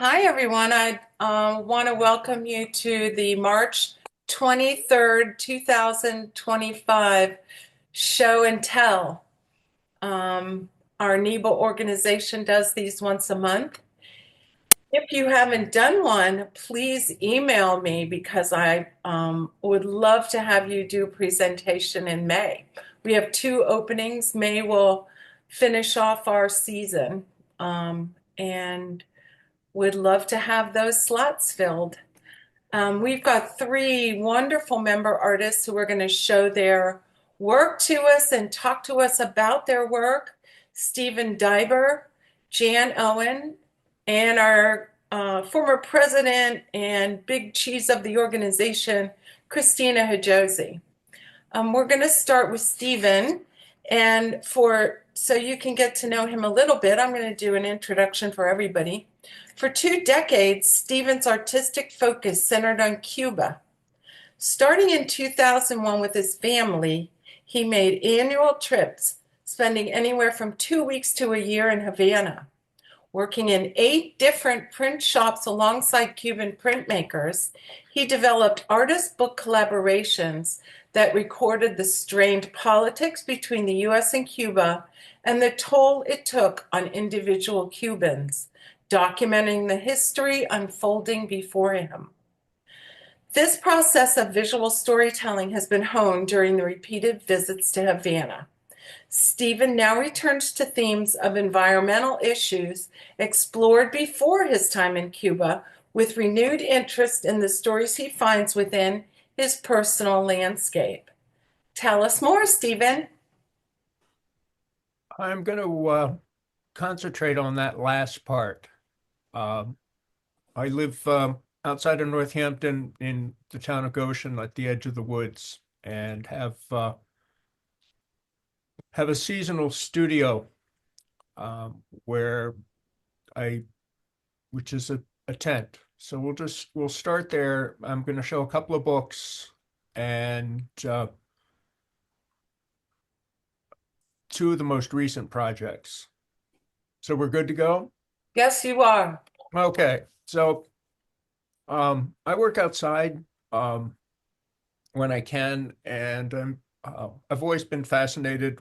Hi, everyone. I want to welcome you to the March 23rd, 2025 show and tell. Um, our NEBA organization does these once a month. If you haven't done one, please email me because I would love to have you do a presentation in May. We have two openings. May will finish off our season, and would love to have those slots filled. We've got three wonderful member artists who are going to show their work to us and talk to us about their work. Steven Daiber, Jan Owen, and our former president and big cheese of the organization, Cristina Hajosy. We're going to start with Steven, and so you can get to know him a little bit, I'm going to do an introduction for everybody. For 2 decades, Steven's artistic focus centered on Cuba. Starting in 2001 with his family, he made annual trips, spending anywhere from 2 weeks to a year in Havana. Working in 8 different print shops alongside Cuban printmakers, he developed artist book collaborations that recorded the strained politics between the US and Cuba and the toll it took on individual Cubans, documenting the history unfolding before him. This process of visual storytelling has been honed during the repeated visits to Havana. Steven now returns to themes of environmental issues explored before his time in Cuba with renewed interest in the stories he finds within his personal landscape. Tell us more, Steven. I'm going to concentrate on that last part. Um, I live outside of Northampton in the town of Goshen at the edge of the woods and have a seasonal studio where I, which is a tent. So we'll start there. I'm going to show a couple of books and two of the most recent projects. So we're good to go? Yes, you are. Okay. So I work outside when I can, and I've always been fascinated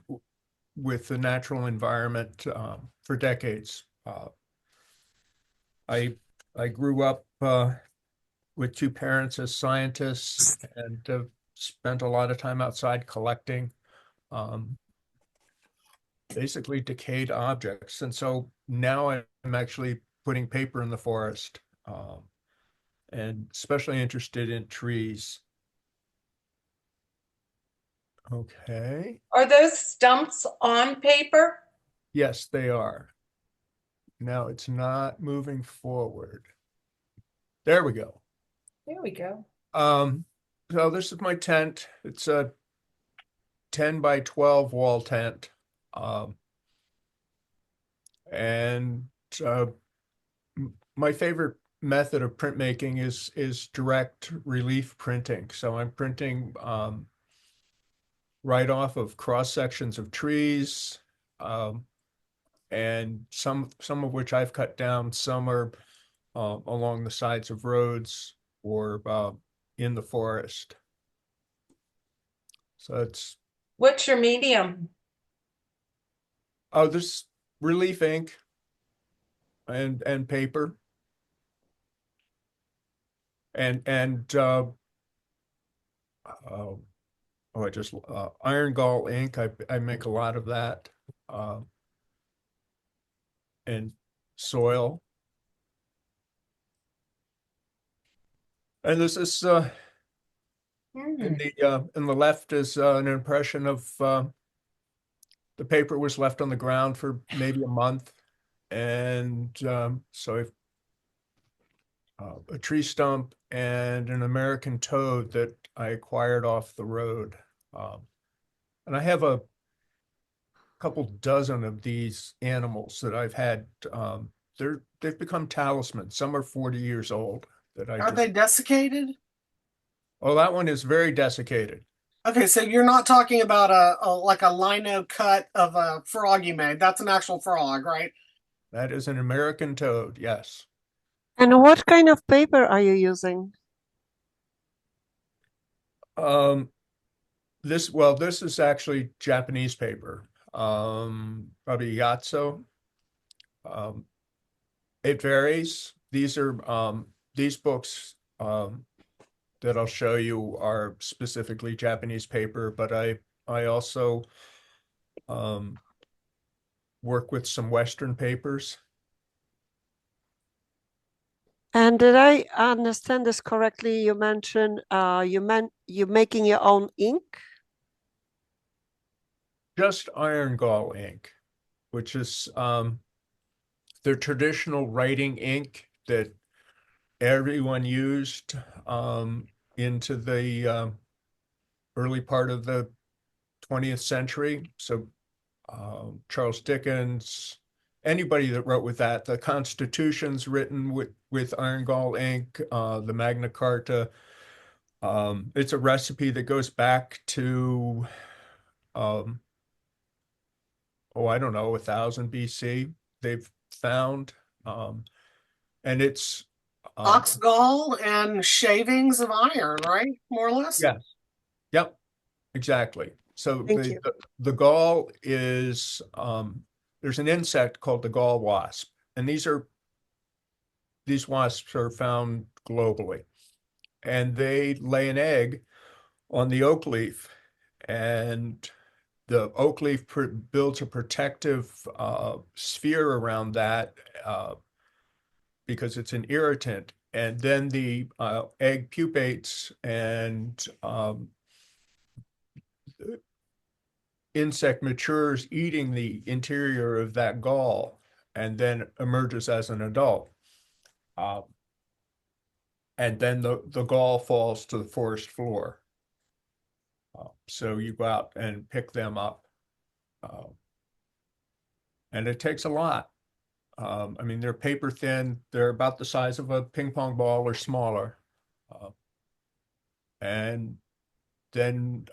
with the natural environment for decades. I I grew up with two parents as scientists and spent a lot of time outside collecting um, basically decayed objects. And so now I'm actually putting paper in the forest and especially interested in trees. Okay. Are those stumps on paper? Yes, they are. Now it's not moving forward. There we go. There we go. Um, so this is my tent. It's a 10 by 12 wall tent. Um, and my favorite method of printmaking is direct relief printing. So I'm printing right off of cross sections of trees, and some of which I've cut down. Some are along the sides of roads or in the forest. So it's What's your medium? this relief ink and paper and uh, I just iron gall ink. I make a lot of that and soil. And this is Hmm. in the left is an impression of the paper was left on the ground for maybe a month, and so I've a tree stump and an American toad that I acquired off the road. And I have a couple dozen of these animals that I've had. They've become talismans. Some are 40 years old that I Are just, they desiccated? oh, that one is very desiccated. Okay, so you're not talking about a lino cut of a frog you made. That's an actual frog, right? That is an American toad, yes. And what kind of paper are you using? This is actually Japanese paper. Probably Yatso. Um, it varies. These books that I'll show you are specifically Japanese paper, but I also work with some Western papers. And did I understand this correctly? You mentioned you making your own ink? Just iron gall ink, which is the traditional writing ink that everyone used into the early part of the 20th century. So Charles Dickens, anybody that wrote with that, the Constitution's written with iron gall ink, the Magna Carta. It's a recipe that goes back to I don't know, 1000 BC. They've found, and it's Ox gall and shavings of iron, right? More or less. yes, yep, exactly. So Thank you. the gall is there's an insect called the gall wasp, and these wasps are found globally, and they lay an egg on the oak leaf, and the oak leaf builds a protective sphere around that because it's an irritant, and then the egg pupates and insect matures eating the interior of that gall and then emerges as an adult. And then the gall falls to the forest floor. So you go out and pick them up. And it takes a lot. I mean, they're paper thin. They're about the size of a ping pong ball or smaller. And then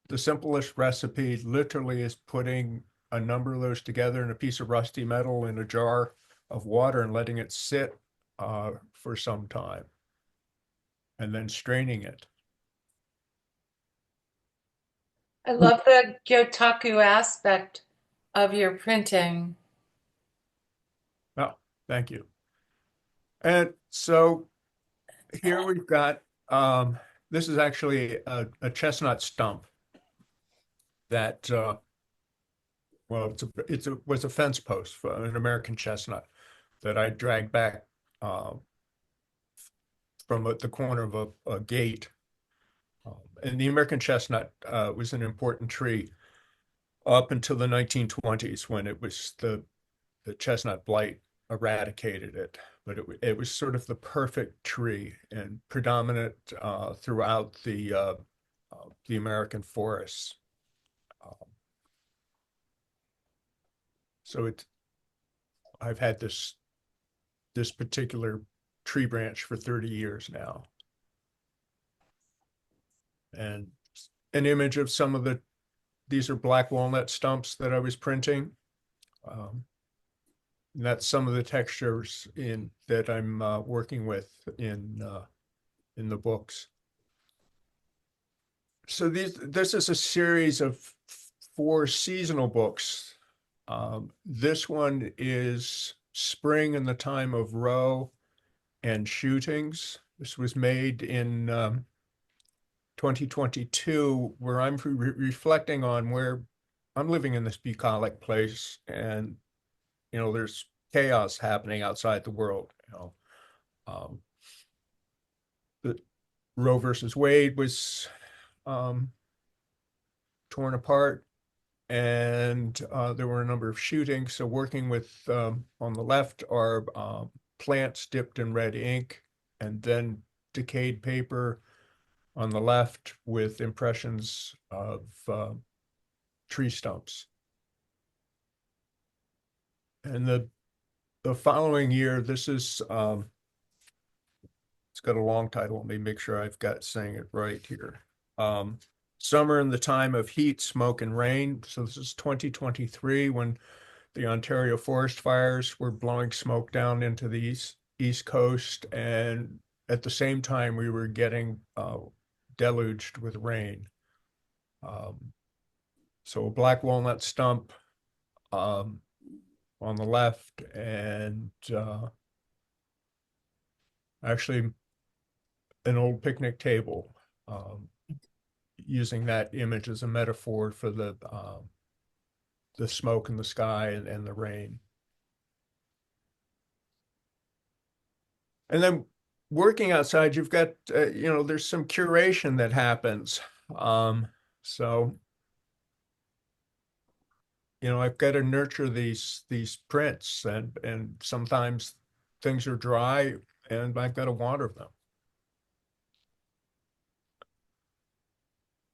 the simplest recipe literally is putting a number of those together in a piece of rusty metal in a jar of water and letting it sit for some time and then straining it. I love the Gyotaku aspect of your printing. Oh, thank you. And so here we've got this is actually a chestnut stump that well, was a fence post for an American chestnut that I dragged back from the corner of a gate. And the American chestnut was an important tree up until the 1920s when it was the chestnut blight eradicated it. But it was sort of the perfect tree and predominant throughout the American forests. So I've had this particular tree branch for 30 years now. And an image of some of these are black walnut stumps that I was printing. And that's some of the textures that I'm working with in the books. So this is a series of 4 seasonal books. This one is spring in the time of roe and shootings. This was made in 2022, where I'm reflecting on where I'm living in this bucolic place, and there's chaos happening outside the world. The Roe versus Wade was torn apart, and there were a number of shootings. So working with on the left are plants dipped in red ink, and then decayed paper on the left with impressions of tree stumps. And the following year, this is it's got a long title. Let me make sure I've got saying it right here. Summer in the time of heat, smoke, and rain. So this is 2023 when the Ontario forest fires were blowing smoke down into the East Coast, and at the same time we were getting deluged with rain. So a black walnut stump on the left, and actually an old picnic table, using that image as a metaphor for the smoke in the sky and the rain. And then working outside, you've got, there's some curation that happens. So, I've got to nurture these prints, and sometimes things are dry and I've got to water them.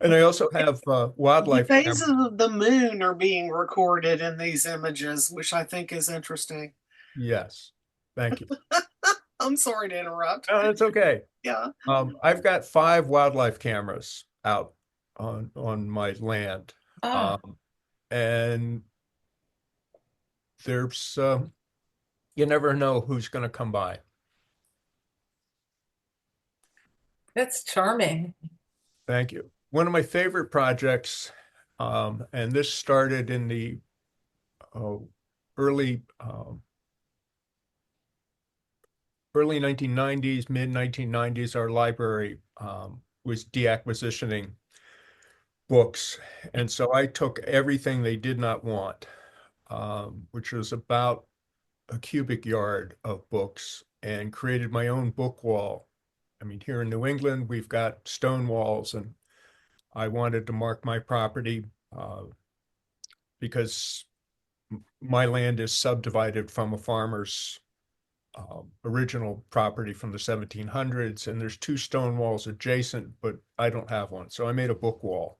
And I also have The wildlife phases cameras. of the moon are being recorded in these images, which I think is interesting. Yes, thank you. I'm sorry to interrupt. No, it's okay. Yeah. I've got 5 wildlife cameras out on my land. Oh, And there's you never know who's going to come by. that's charming. Thank you. One of my favorite projects, and this started in the early early 1990s, mid 1990s. Our library was deacquisitioning books, and so I took everything they did not want, which was about a cubic yard of books, and created my own book wall. I mean, here in New England, we've got stone walls, and I wanted to mark my property because my land is subdivided from a farmer's original property from the 1700s, and there's 2 stone walls adjacent, but I don't have one. So I made a book wall,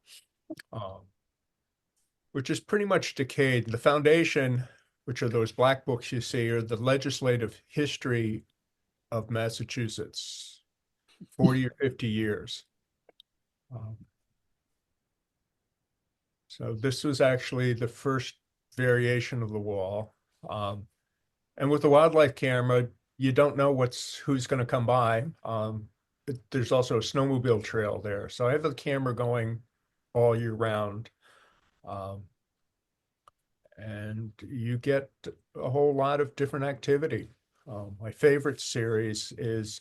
which is pretty much decayed. The foundation, which are those black books you see, are the legislative history of Massachusetts, 40 or 50 years. So this was actually the first variation of the wall. And with the wildlife camera, you don't know who's going to come by. There's also a snowmobile trail there. So I have the camera going all year round. And you get a whole lot of different activity. My favorite series is,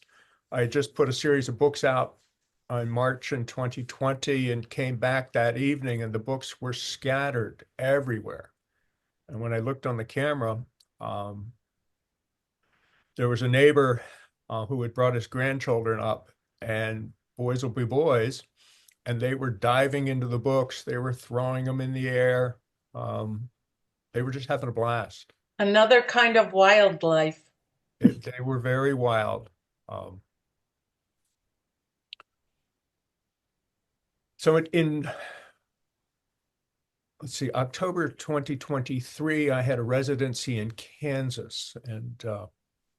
I just put a series of books out in March in 2020 and came back that evening, and the books were scattered everywhere. And when I looked on the camera, there was a neighbor who had brought his grandchildren up, and boys will be boys, and they were diving into the books. They were throwing them in the air. They were just having a blast. Another kind of wildlife. They were very wild. So let's see, October 2023, I had a residency in Kansas, and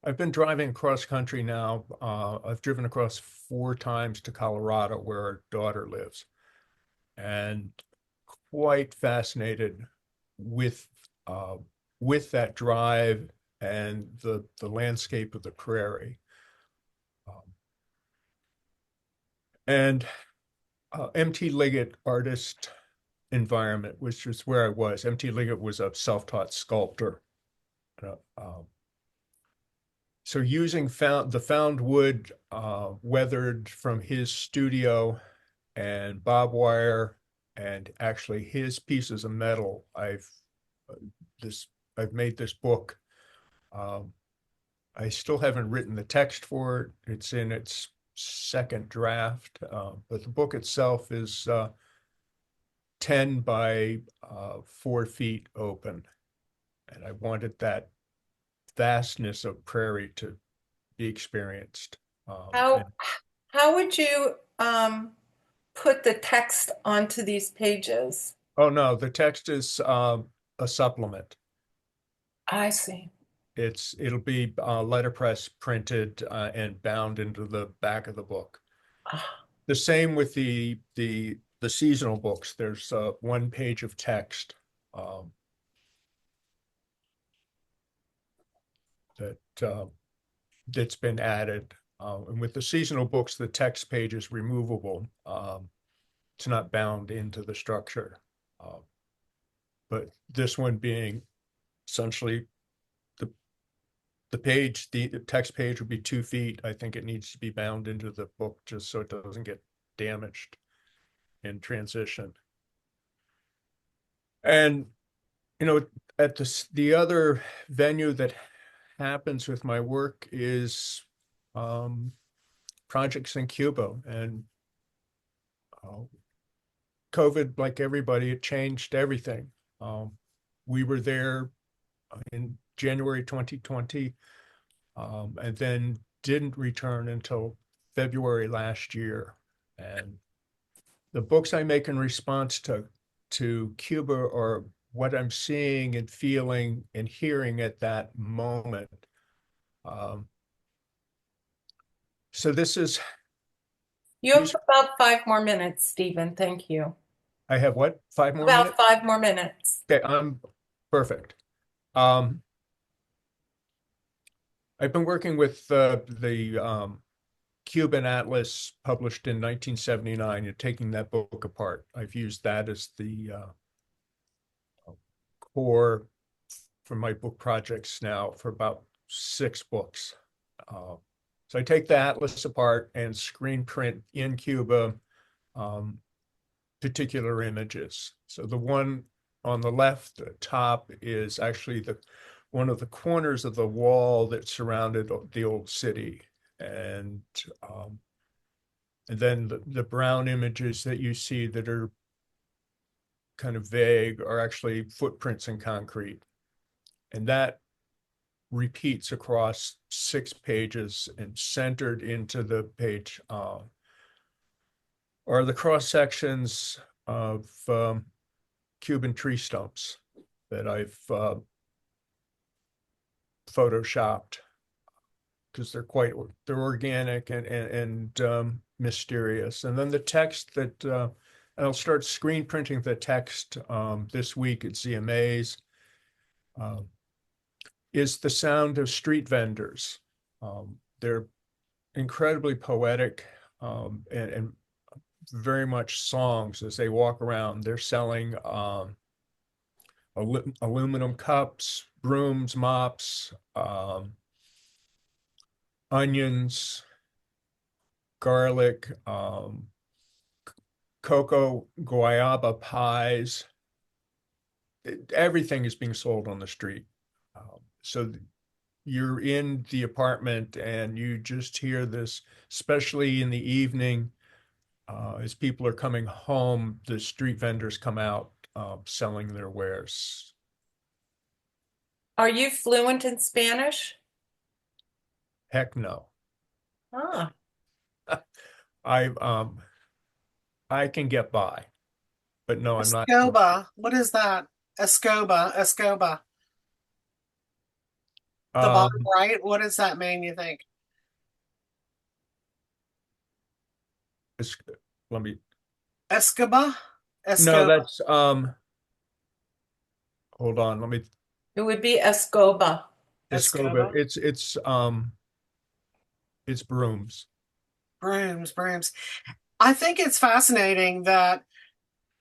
I've been driving across country now. I've driven across 4 times to Colorado, where our daughter lives, and quite fascinated with that drive and the landscape of the prairie. And M.T. Liggett artist environment, which is where I was. M.T. Liggett was a self-taught sculptor. So using the found wood weathered from his studio and barbed wire and actually his pieces of metal, I've made this book. I still haven't written the text for it. It's in its second draft, but the book itself is 10 by 4 feet open. And I wanted that vastness of prairie to be experienced. How would you put the text onto these pages? Oh no, the text is a supplement. I see. It'll be letterpress printed and bound into the back of the book. Ah, The same with the seasonal books. There's 1 page of text that that's been added. And with the seasonal books, the text page is removable. It's not bound into the structure. But this one being essentially the page, the text page would be 2 feet. I think it needs to be bound into the book just so it doesn't get damaged in transition. And, you know, at the other venue that happens with my work is projects in Cuba. And COVID, like everybody, it changed everything. We were there in January 2020, and then didn't return until February last year. And the books I make in response to Cuba are what I'm seeing and feeling and hearing at that moment. So this is, You have about 5 more minutes, Stephen. Thank you. I have what, 5 more About minutes? 5 more minutes. Okay, I'm perfect. I've been working with the Cuban Atlas published in 1979 and taking that book apart. I've used that as the core for my book projects now for about 6 books. So I take the atlas apart and screen print in Cuba particular images. So the one on the left top is actually one of the corners of the wall that surrounded the old city. And then the brown images that you see that are kind of vague are actually footprints in concrete. And that repeats across 6 pages, and centered into the page are the cross sections of Cuban tree stumps that I've photoshopped, because they're organic and mysterious. And then the text that I'll start screen printing the text this week at ZMAs, is the sound of street vendors. They're incredibly poetic and very much songs as they walk around. They're selling aluminum cups, brooms, mops, onions, garlic, cocoa, guayaba pies. Everything is being sold on the street. So you're in the apartment and you just hear this, especially in the evening, as people are coming home, the street vendors come out selling their wares. Are you fluent in Spanish? Heck no. Ah, I can get by, but no, I'm not. Escoba. What is that? Escoba. Escoba. The bottom Um, right. What does that mean, you think? it's, let me. Escoba? No, Escoba. that's hold on. Let me. it would be Escoba. Escoba. Escoba. It's brooms. Brooms, brooms. I think it's fascinating that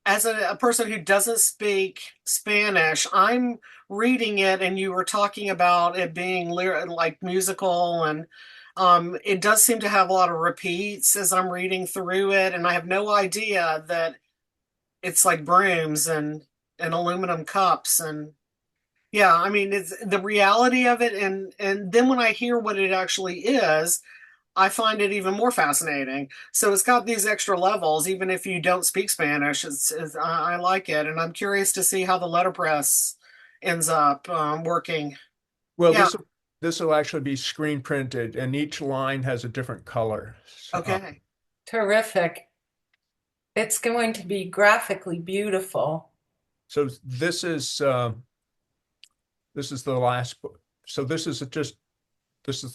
as a person who doesn't speak Spanish, I'm reading it and you were talking about it being like musical, and it does seem to have a lot of repeats as I'm reading through it, and I have no idea that it's like brooms and aluminum cups. And yeah, I mean, it's the reality of it, and then when I hear what it actually is, I find it even more fascinating. So it's got these extra levels, even if you don't speak Spanish. I like it, and I'm curious to see how the letterpress ends up working. Well, Yeah. this will actually be screen printed, and each line has a different color. Okay. Terrific. It's going to be graphically beautiful. So this is the last. So this is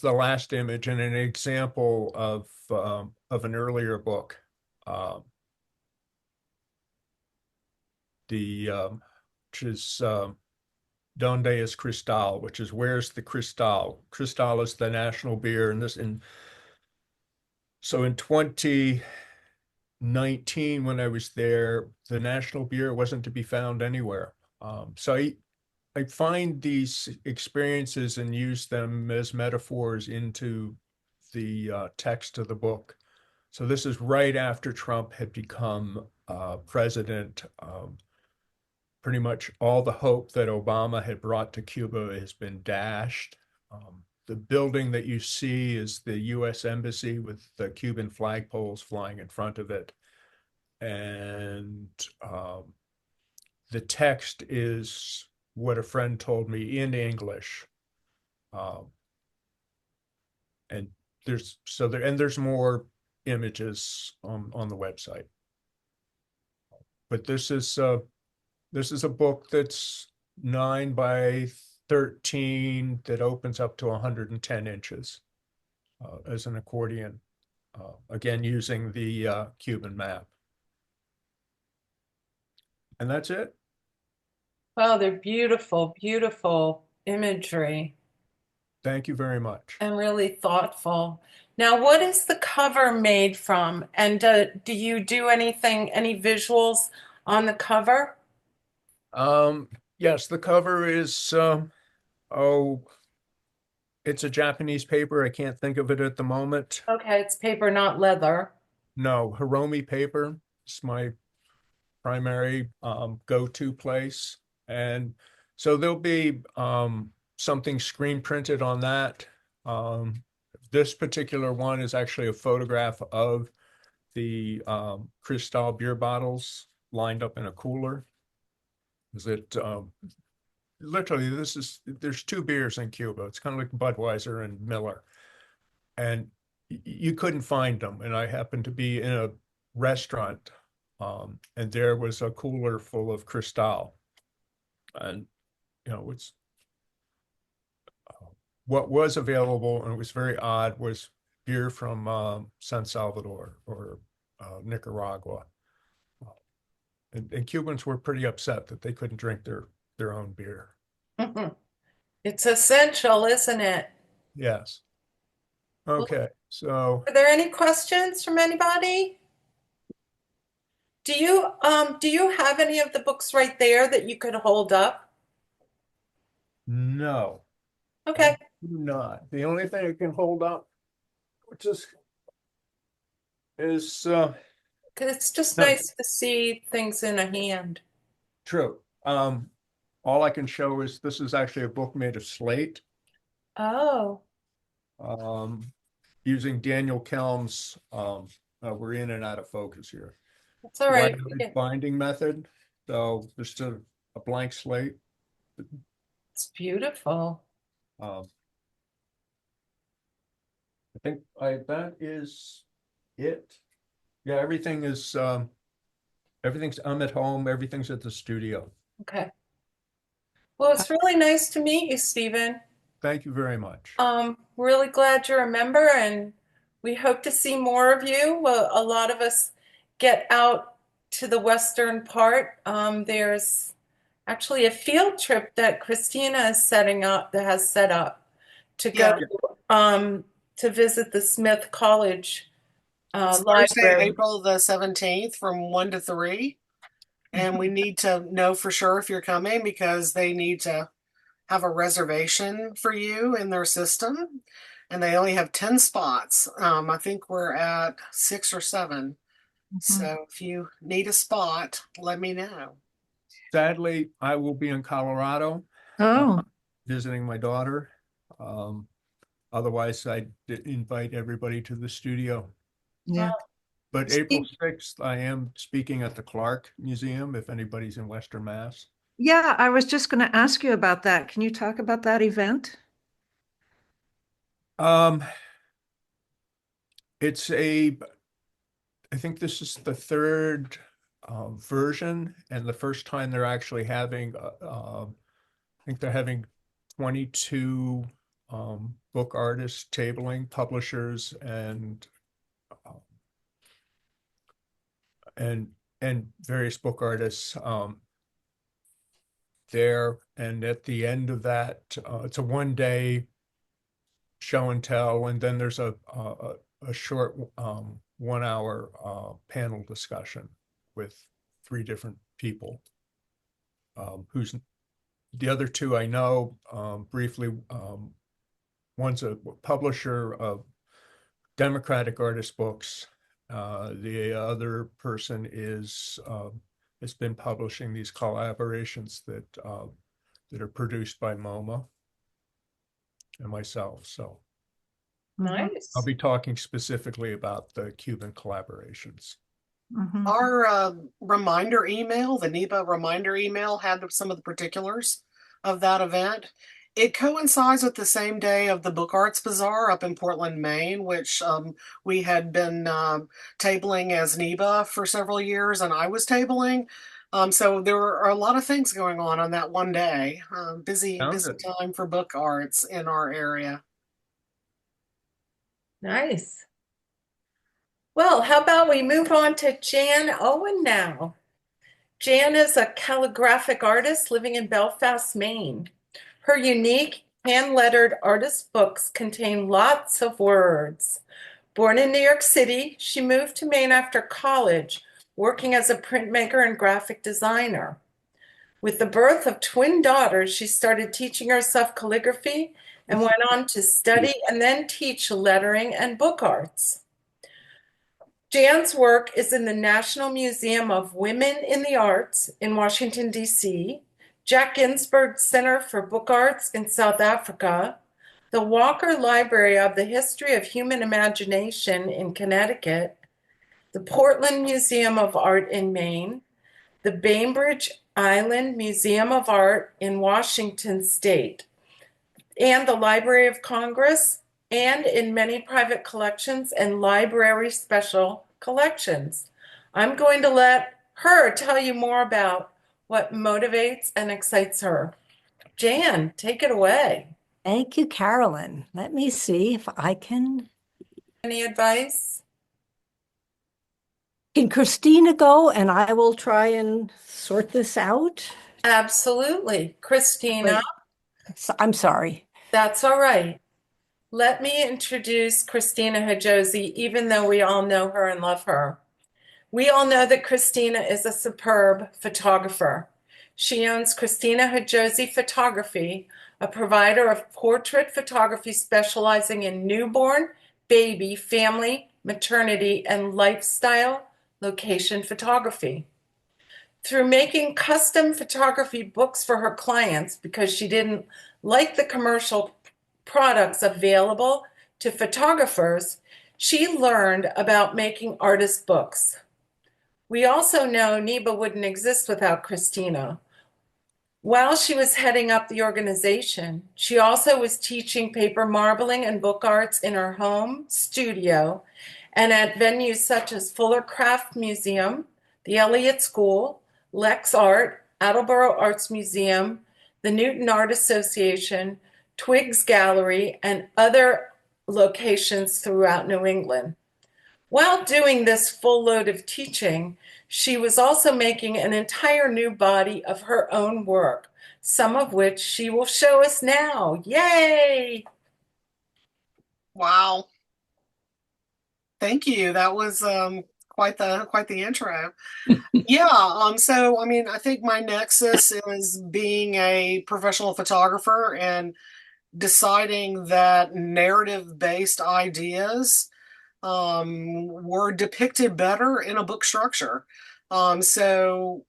the last image and an example of an earlier book. The which is Donde es Cristal, which is where's the Cristal? Cristal is the national beer, and so in 2019, when I was there, the national beer wasn't to be found anywhere. So I find these experiences and use them as metaphors into the text of the book. So this is right after Trump had become president. Pretty much all the hope that Obama had brought to Cuba has been dashed. The building that you see is the U.S. Embassy with the Cuban flagpoles flying in front of it. And the text is what a friend told me in English. And there's more images on the website. But this is a book that's 9 by 13 that opens up to 110 inches as an accordion, again, using the Cuban map. And that's it. Wow, they're beautiful, beautiful imagery Thank you very much. and really thoughtful. Now, what is the cover made from? And do you do anything, any visuals on the cover? Yes, the cover is, oh, it's a Japanese paper. I can't think of it at the moment. Okay, it's paper, not leather. No, Hiromi paper. It's my primary go-to place. And so there'll be something screen printed on that. This particular one is actually a photograph of the Cristal beer bottles lined up in a cooler. Is it literally there's two beers in Cuba. It's kind of like Budweiser and Miller. And you couldn't find them. And I happened to be in a restaurant, and there was a cooler full of Cristal. And it's what was available, and it was very odd, was beer from San Salvador or Nicaragua. And Cubans were pretty upset that they couldn't drink their own beer. It's essential, isn't it? Yes. Okay, so Are there any questions from anybody? Do you have any of the books right there that you could hold up? no, I Okay, do not. The only thing I can hold up, which is 'cause it's just no, nice to see things in a hand. true. All I can show is this is actually a book made of slate, Oh, um, using Daniel Kelm's, we're in and out of focus here. that's all right. White binding method. So just a blank slate. It's beautiful. Um, I think that is it. Yeah, everything's, I'm at home, everything's at the studio. Okay. Well, it's really nice to meet you, Stephen. Thank you very much. Really glad you're a member, and we hope to see more of you. Well, a lot of us get out to the western part. There's actually a field trip that Christina is setting up that has set up to go to visit the Smith College It's Thursday, library. April the 17th from 1 to 3. And we need to know for sure if you're coming because they need to have a reservation for you in their system. And they only have 10 spots. I think we're at 6 or 7. So if you need a spot, let me know. Sadly, I will be in Colorado Oh, visiting my daughter. Otherwise, I'd invite everybody to the studio. yeah. But April 6th, I am speaking at the Clark Museum, if anybody's in Western Mass. Yeah, I was just going to ask you about that. Can you talk about that event? It's I think this is the third version, and the first time they're actually having, I think they're having 22 book artists tabling, publishers, and various book artists there. And at the end of that, it's a 1 day show and tell, and then there's a short 1 hour panel discussion with 3 different people. Who's the other two I know briefly. One's a publisher of Democratic artist books. The other person has been publishing these collaborations that are produced by MoMA and myself. So Nice. I'll be talking specifically about the Cuban collaborations. Mhm. Our reminder email, the NEBA reminder email, had some of the particulars of that event. It coincides with the same day of the Book Arts Bazaar up in Portland, Maine, which we had been tabling as NEBA for several years, and I was tabling. So there are a lot of things going on that one day. Busy time for book arts in our area. Nice. Well, how about we move on to Jan Owen now? Jan is a calligraphic artist living in Belfast, Maine. Her unique hand-lettered artist books contain lots of words. Born in New York City, she moved to Maine after college, working as a printmaker and graphic designer. With the birth of twin daughters, she started teaching herself calligraphy and went on to study and then teach lettering and book arts. Jan's work is in the National Museum of Women in the Arts in Washington, D.C., Jack Ginsberg Center for Book Arts in South Africa, the Walker Library of the History of Human Imagination in Connecticut, the Portland Museum of Art in Maine, the Bainbridge Island Museum of Art in Washington State, and the Library of Congress, and in many private collections and library special collections. I'm going to let her tell you more about what motivates and excites her. Jan, take it away. Thank you, Carolyn. Let me see if I can. Any advice? Can Christina go and I will try and sort this out? Absolutely. Christina, I'm sorry. that's all right. Let me introduce Cristina Hajosy, even though we all know her and love her. We all know that Cristina is a superb photographer. She owns Cristina Hajosy Photography, a provider of portrait photography specializing in newborn, baby, family, maternity, and lifestyle location photography. Through making custom photography books for her clients because she didn't like the commercial products available to photographers, she learned about making artist books. We also know NEBA wouldn't exist without Cristina. While she was heading up the organization, she also was teaching paper marbling and book arts in her home studio and at venues such as Fuller Craft Museum, the Elliott School, Lex Art, Attleboro Arts Museum, the Newton Art Association, Twiggs Gallery, and other locations throughout New England. While doing this full load of teaching, she was also making an entire new body of her own work, some of which she will show us now. Yay! Wow. Thank you. That was quite the intro. Yeah, so I mean, I think my nexus is being a professional photographer and deciding that narrative-based ideas were depicted better in a book structure. So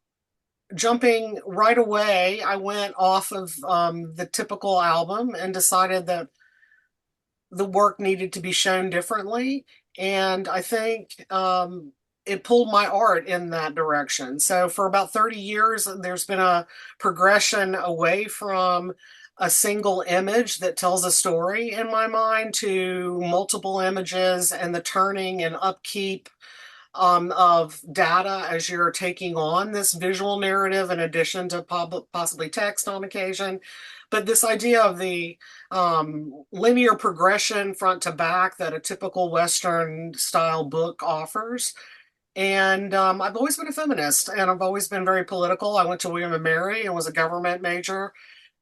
jumping right away, I went off of the typical album and decided that the work needed to be shown differently. And I think it pulled my art in that direction. So for about 30 years, there's been a progression away from a single image that tells a story in my mind to multiple images and the turning and upkeep of data as you're taking on this visual narrative in addition to possibly text on occasion. But this idea of the linear progression front to back that a typical Western style book offers And I've always been a feminist, and I've always been very political. I went to William and Mary and was a government major.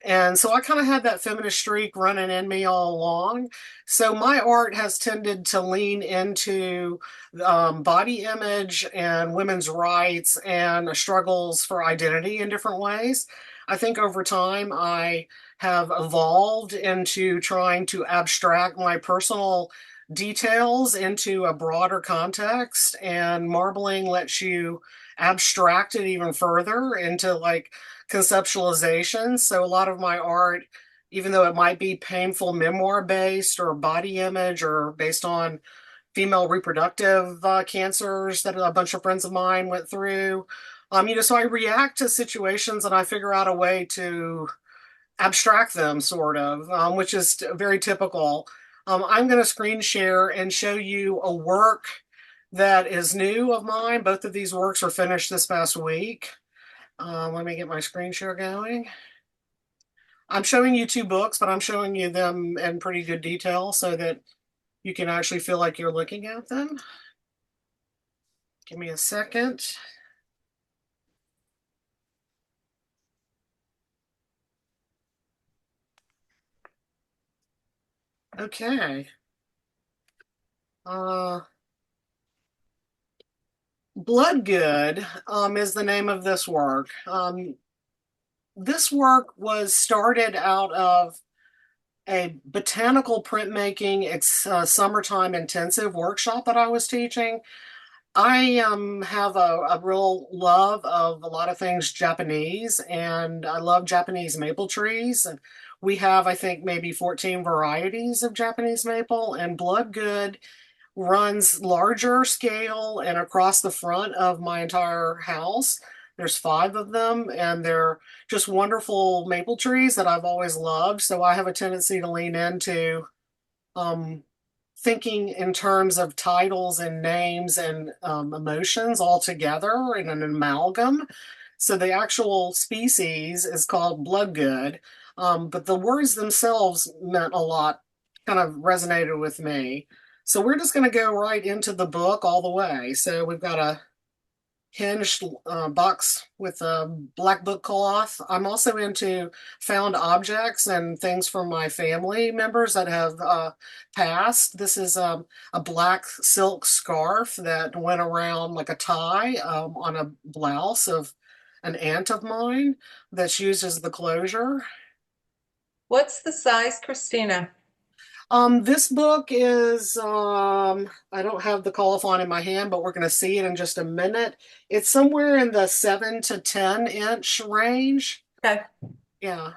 And so I kind of had that feminist streak running in me all along. So my art has tended to lean into body image and women's rights and struggles for identity in different ways. I think over time I have evolved into trying to abstract my personal details into a broader context, and marbling lets you abstract it even further into like conceptualization. So a lot of my art, even though it might be painful memoir based or body image or based on female reproductive cancers that a bunch of friends of mine went through, so I react to situations and I figure out a way to abstract them, sort of, which is very typical. I'm going to screen share and show you a work that is new of mine. Both of these works are finished this past week. Let me get my screen share going. I'm showing you two books, but I'm showing you them in pretty good detail so that you can actually feel like you're looking at them. Give me a second. Okay. Blood Good is the name of this work. This work was started out of a botanical printmaking summertime intensive workshop that I was teaching. I have a real love of a lot of things Japanese, and I love Japanese maple trees. And we have, I think, maybe 14 varieties of Japanese maple, and Blood Good runs larger scale and across the front of my entire house. There's 5 of them, and they're just wonderful maple trees that I've always loved. So I have a tendency to lean into thinking in terms of titles and names and emotions all together in an amalgam. So the actual species is called Bloodgood, but the words themselves meant a lot, kind of resonated with me. So we're just going to go right into the book all the way. So we've got a hinged box with a black book cloth. I'm also into found objects and things from my family members that have passed. This is a black silk scarf that went around like a tie on a blouse of an aunt of mine that's used as the closure. What's the size, Christina? This book is, I don't have the colophon in my hand, but we're going to see it in just a minute. It's somewhere in the 7 to 10 inch range. Okay. Yeah.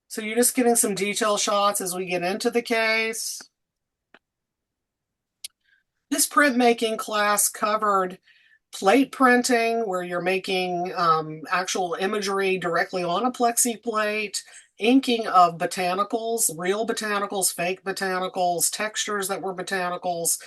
So you're just getting some detail shots as we get into the case. This printmaking class covered plate printing, where you're making actual imagery directly on a plexi plate, inking of botanicals, real botanicals, fake botanicals, textures that were botanicals,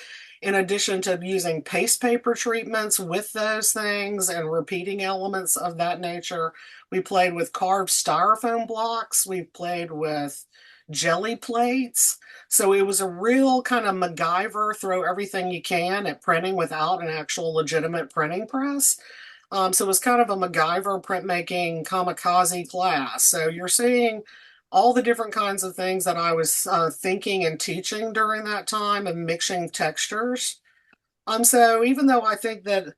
in addition to using paste paper treatments with those things and repeating elements of that nature. We played with carved styrofoam blocks. We played with jelly plates. So it was a real kind of MacGyver, throw everything you can at printing without an actual legitimate printing press. So it was kind of a MacGyver printmaking kamikaze class. So you're seeing all the different kinds of things that I was thinking and teaching during that time and mixing textures. So even though I think that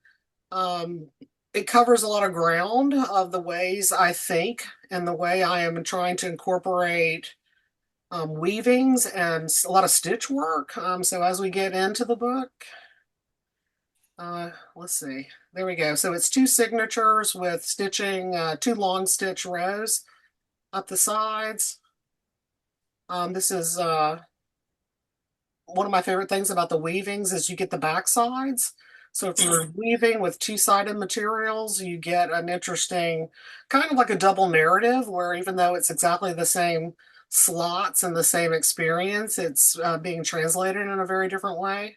it covers a lot of ground of the ways I think and the way I am trying to incorporate weavings and a lot of stitch work. So as we get into the book, let's see, there we go. So it's 2 signatures with stitching, 2 long stitch rows up the sides. This is one of my favorite things about the weavings is you get the back sides. So if you're weaving with 2-sided materials, you get an interesting, kind of like a double narrative, where even though it's exactly the same slots and the same experience, it's being translated in a very different way.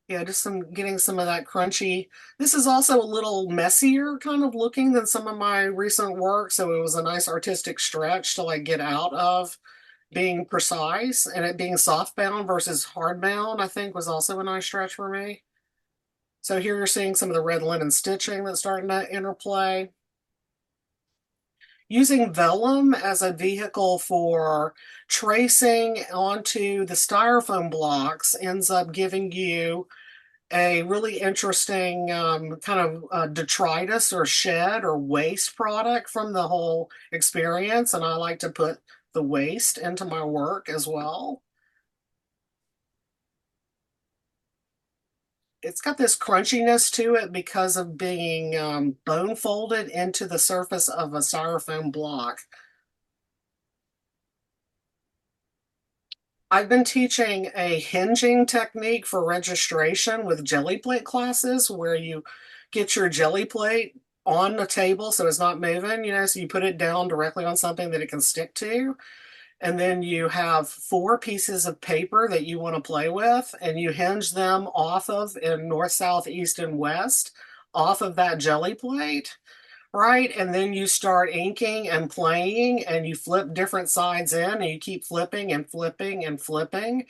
Yeah, just getting some of that crunchy. This is also a little messier kind of looking than some of my recent work, so it was a nice artistic stretch to like get out of being precise and it being soft bound versus hard bound, I think was also a nice stretch for me. So here you're seeing some of the red linen stitching that's starting to interplay. Using vellum as a vehicle for tracing onto the styrofoam blocks ends up giving you a really interesting kind of detritus or shed or waste product from the whole experience. And I like to put the waste into my work as well. It's got this crunchiness to it because of being bone folded into the surface of a styrofoam block. I've been teaching a hinging technique for registration with jelly plate classes where you get your jelly plate on the table so it's not moving, so you put it down directly on something that it can stick to. And then you have 4 pieces of paper that you want to play with, and you hinge them off of in north, south, east, and west off of that jelly plate, right? And then you start inking and playing, and you flip different sides in, and you keep flipping and flipping and flipping.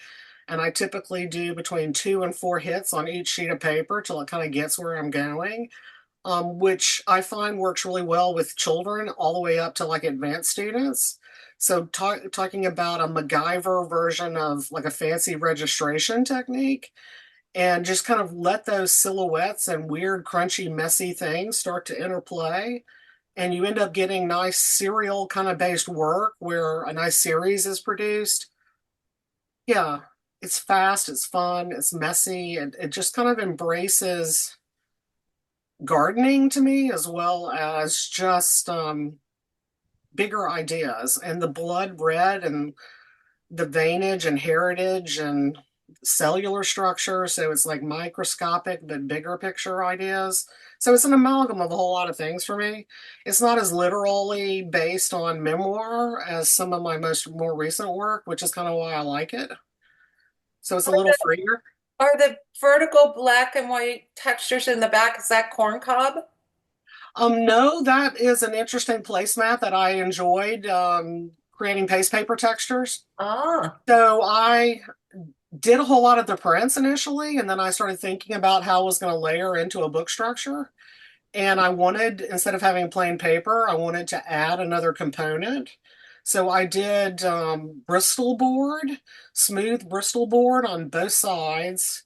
And I typically do between 2 and 4 hits on each sheet of paper till it kind of gets where I'm going. Which I find works really well with children all the way up to like advanced students. So talking about a MacGyver version of like a fancy registration technique and just kind of let those silhouettes and weird, crunchy, messy things start to interplay. And you end up getting nice serial kind of based work where a nice series is produced. Yeah, it's fast, it's fun, it's messy, and it just kind of embraces gardening to me as well as just bigger ideas and the blood red and the veinage and heritage and cellular structure. So it's like microscopic but bigger picture ideas. So it's an amalgam of a whole lot of things for me. It's not as literally based on memoir as some of my more recent work, which is kind of why I like it. So it's a little freer. Are the vertical black and white textures in the back, is that corn cob? No, that is an interesting placemat that I enjoyed creating paste paper textures. Ah, So I did a whole lot of the prints initially, and then I started thinking about how I was going to layer into a book structure. And I wanted, instead of having plain paper, I wanted to add another component. So I did Bristol board, smooth Bristol board on both sides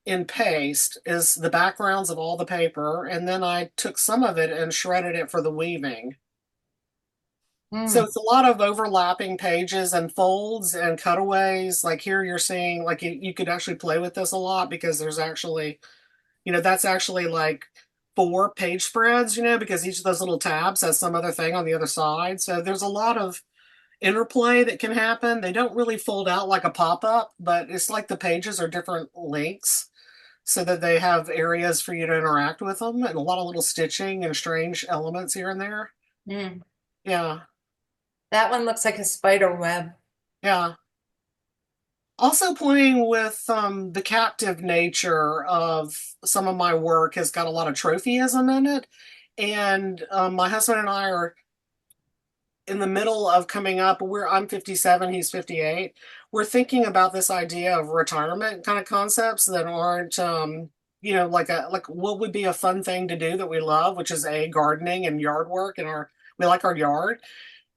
in paste is the backgrounds of all the paper, and then I took some of it and shredded it for the weaving. So it's a lot of overlapping pages and folds and cutaways. Like here you're seeing, like you could actually play with this a lot because there's actually, that's actually like 4 page spreads, because each of those little tabs has some other thing on the other side. So there's a lot of interplay that can happen. They don't really fold out like a pop-up, but it's like the pages are different lengths so that they have areas for you to interact with them and a lot of little stitching and strange elements here and there. mm. Yeah, That one looks like a spider web. yeah. Also playing with the captive nature of some of my work has got a lot of trophyism in it. And my husband and I are in the middle of coming up. I'm 57, he's 58. We're thinking about this idea of retirement kind of concepts that aren't like what would be a fun thing to do that we love, which is gardening and yard work, and we like our yard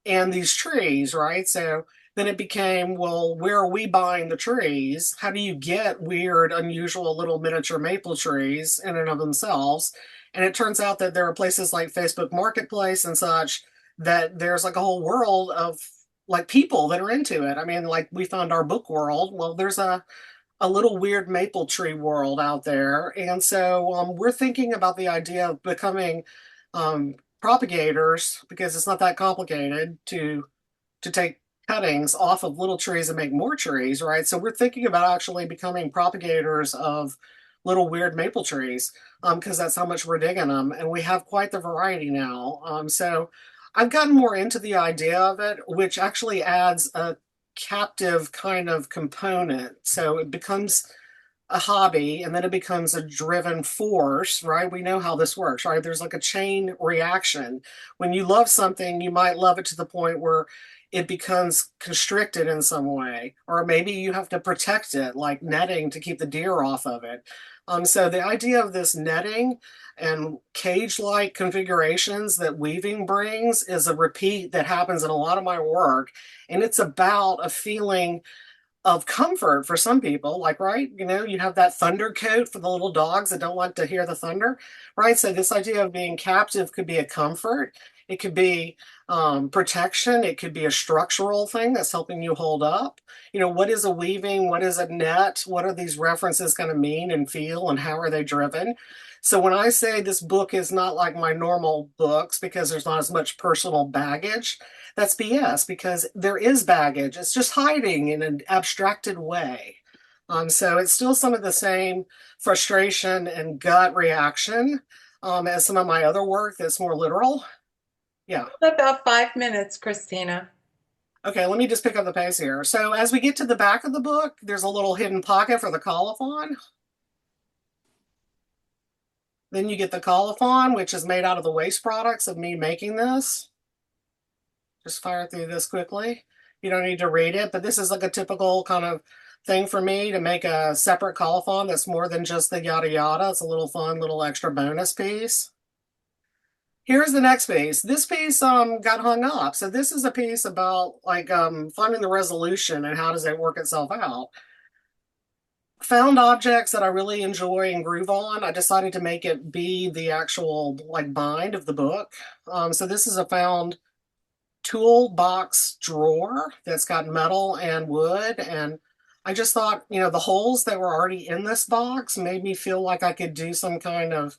and these trees, right? So then it became, well, where are we buying the trees? How do you get weird, unusual little miniature maple trees in and of themselves? And it turns out that there are places like Facebook Marketplace and such that there's like a whole world of like people that are into it. I mean, like we found our book world. Well, there's a little weird maple tree world out there. And so we're thinking about the idea of becoming propagators, because it's not that complicated to take cuttings off of little trees and make more trees, right? So we're thinking about actually becoming propagators of little weird maple trees, because that's how much we're digging them. And we have quite the variety now. So I've gotten more into the idea of it, which actually adds a captive kind of component. So it becomes a hobby and then it becomes a driven force, right? We know how this works, right? There's like a chain reaction. When you love something, you might love it to the point where it becomes constricted in some way, or maybe you have to protect it, like netting to keep the deer off of it. So the idea of this netting and cage-like configurations that weaving brings is a repeat that happens in a lot of my work, and it's about a feeling of comfort for some people, like, right, you have that thunder coat for the little dogs that don't want to hear the thunder, right? So this idea of being captive could be a comfort. It could be protection. It could be a structural thing that's helping you hold up. What is a weaving? What is a net? What are these references going to mean and feel, and how are they driven? So when I say this book is not like my normal books because there's not as much personal baggage, that's BS, because there is baggage. It's just hiding in an abstracted way. So it's still some of the same frustration and gut reaction as some of my other work that's more literal. Yeah. About 5 minutes, Christina. Okay, let me just pick up the pace here. So as we get to the back of the book, there's a little hidden pocket for the colophon. Then you get the colophon, which is made out of the waste products of me making this. Just fire through this quickly. You don't need to read it, but this is like a typical kind of thing for me to make a separate colophon that's more than just the yada yada. It's a little fun, little extra bonus piece. Here's the next piece. This piece got hung up. So this is a piece about like finding the resolution and how does it work itself out. Found objects that I really enjoy and groove on. I decided to make it be the actual like bind of the book. So this is a found toolbox drawer that's got metal and wood, and I just thought, the holes that were already in this box made me feel like I could do some kind of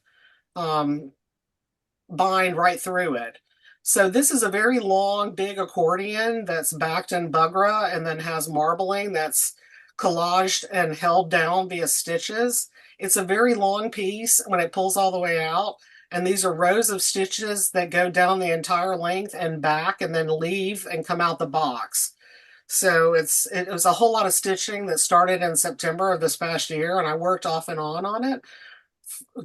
bind right through it. So this is a very long, big accordion that's backed in bugra and then has marbling that's collaged and held down via stitches. It's a very long piece when it pulls all the way out. And these are rows of stitches that go down the entire length and back and then leave and come out the box. So it was a whole lot of stitching that started in September of this past year, and I worked off and on it,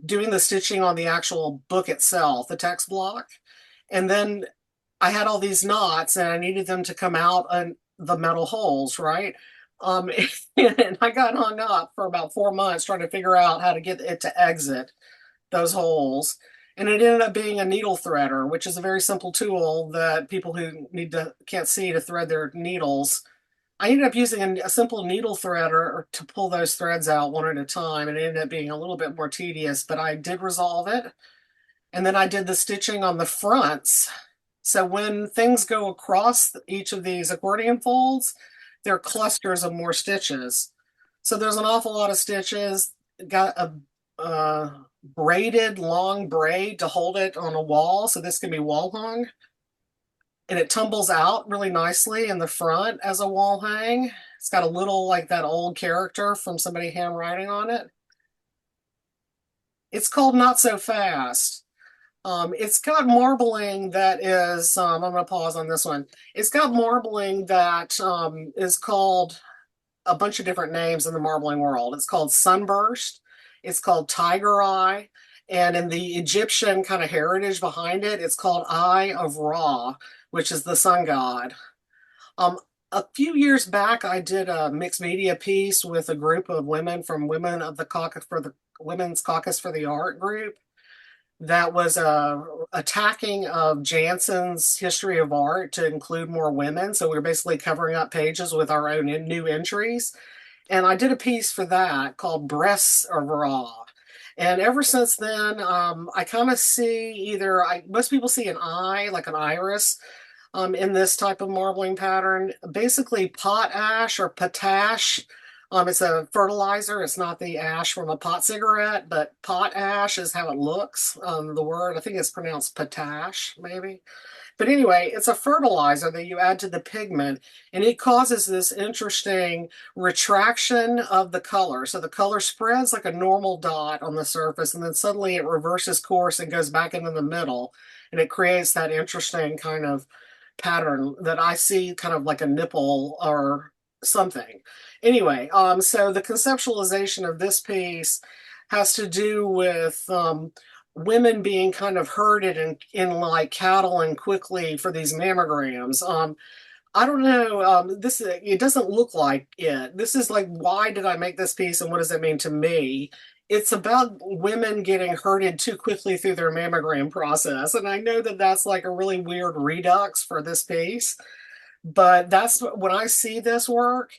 doing the stitching on the actual book itself, the text block. And then I had all these knots and I needed them to come out on the metal holes, right? And I got hung up for about 4 months trying to figure out how to get it to exit those holes. And it ended up being a needle threader, which is a very simple tool that people who can't see to thread their needles. I ended up using a simple needle threader to pull those threads out one at a time, and it ended up being a little bit more tedious, but I did resolve it. And then I did the stitching on the fronts. So when things go across each of these accordion folds, they're clusters of more stitches. So there's an awful lot of stitches. Got a braided long braid to hold it on a wall, so this can be wall hung, and it tumbles out really nicely in the front as a wall hang. It's got a little like that old character from somebody handwriting on it. It's called Not So Fast. It's got marbling that is I'm going to pause on this one. It's got marbling that is called a bunch of different names in the marbling world. It's called Sunburst. It's called Tiger Eye. And in the Egyptian kind of heritage behind it, it's called Eye of Ra, which is the sun god. A few years back, I did a mixed media piece with a group of women from Women of the Caucus for the Women's Caucus for the Art group that was a attacking of Jansen's history of art to include more women. So we were basically covering up pages with our own new entries. And I did a piece for that called Breasts of Ra. And ever since then, I kind of see most people see an eye, like an iris, in this type of marbling pattern. Basically potash or potash. It's a fertilizer. It's not the ash from a pot cigarette, but potash is how it looks. The word, I think it's pronounced potash, maybe. But anyway, it's a fertilizer that you add to the pigment, and it causes this interesting retraction of the color. So the color spreads like a normal dot on the surface, and then suddenly it reverses course and goes back into the middle, and it creates that interesting kind of pattern that I see kind of like a nipple or something. Anyway, so the conceptualization of this piece has to do with women being kind of herded in like cattle and quickly for these mammograms. I don't know. This it doesn't look like it. This is like, why did I make this piece, and what does it mean to me? It's about women getting herded too quickly through their mammogram process, and I know that that's like a really weird redux for this piece, but that's when I see this work.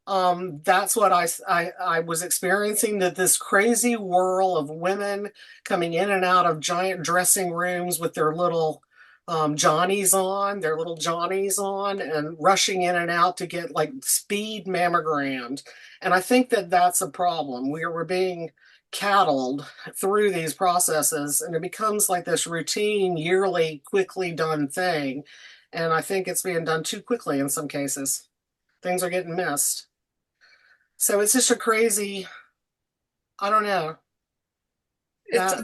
That's what I was experiencing, that this crazy whirl of women coming in and out of giant dressing rooms with their little their little Johnnies on, and rushing in and out to get like speed mammogrammed. And I think that that's a problem. We're being cattled through these processes, and it becomes like this routine, yearly, quickly done thing. And I think it's being done too quickly in some cases. Things are getting missed. So it's just a crazy, I don't know. It's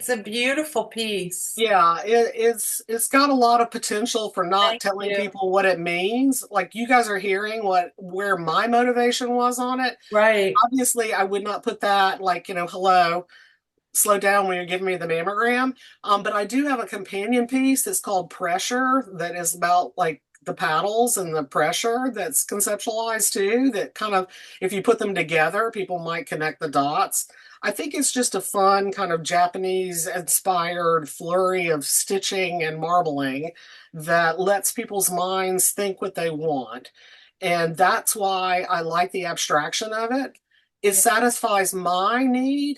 a beautiful piece. Yeah, it's got a lot of potential for not Thank telling you. people what it means. Like, you guys are hearing where my motivation was on it. Right. Obviously, I would not put that like, hello, slow down when you're giving me the mammogram. But I do have a companion piece that's called Pressure, that is about like the paddles and the pressure, that's conceptualized too, that kind of, if you put them together, people might connect the dots. I think it's just a fun kind of Japanese inspired flurry of stitching and marbling that lets people's minds think what they want. And that's why I like the abstraction of it. It satisfies my need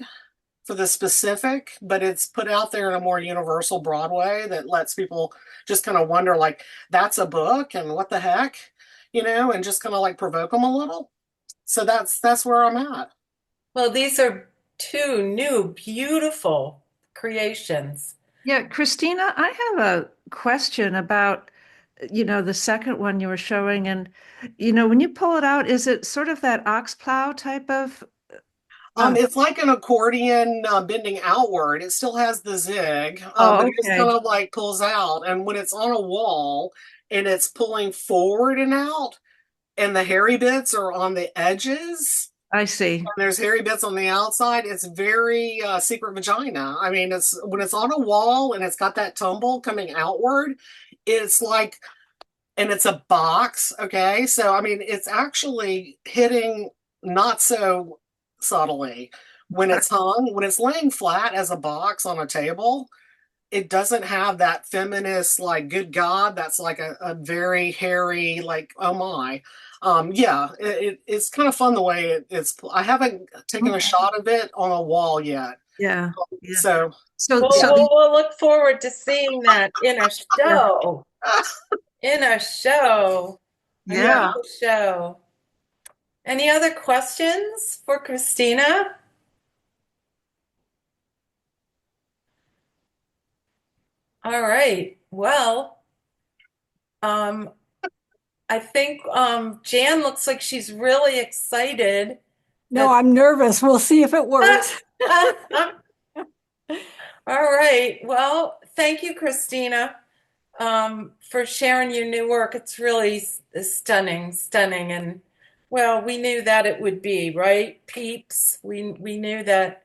for the specific, but it's put out there in a more universal broad way that lets people just kind of wonder, like, that's a book and what the heck, and just kind of like provoke them a little. So that's where I'm at. Well, these are two new, beautiful creations. Yeah, Christina, I have a question about, the second one you were showing. And, when you pull it out, is it sort of that ox plow type of? It's like an accordion bending outward. It still has the zig, Oh, but it just kind okay. of like pulls out. And when it's on a wall and it's pulling forward and out, and the hairy bits are on the edges, I see. there's hairy bits on the outside. It's very secret vagina. I mean, it's when it's on a wall and it's got that tumble coming outward, it's like, and it's a box. Okay. So, I mean, it's actually hitting not so subtly when it's hung, when it's laying flat as a box on a table. It doesn't have that feminist, like, good God, that's like a very hairy, like, oh my. Yeah, it's kind of fun the way I haven't taken a shot of it on a wall yet. Yeah. Yeah. So, So, Well, so yeah. we'll look forward to seeing that in a yeah, show. In a show. A yeah. new show. Any other questions for Christina? All right. Well, um, I think Jan looks like she's really excited. No, I'm nervous. We'll see if it works. All right. Well, thank you, Christina, for sharing your new work. It's really stunning, stunning. And well, we knew that it would be, right, peeps? We knew that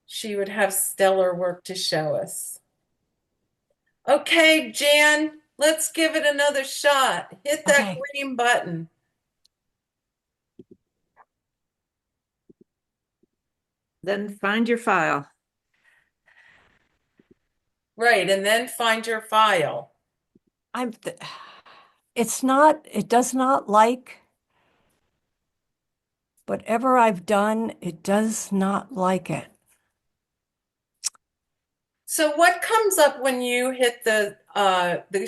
she would have stellar work to show us. Okay, Jan, let's give it another shot. Hit that Okay. green button. Then find your file. Right, and then find your file. It does not like whatever I've done, it does not like it. So what comes up when you hit the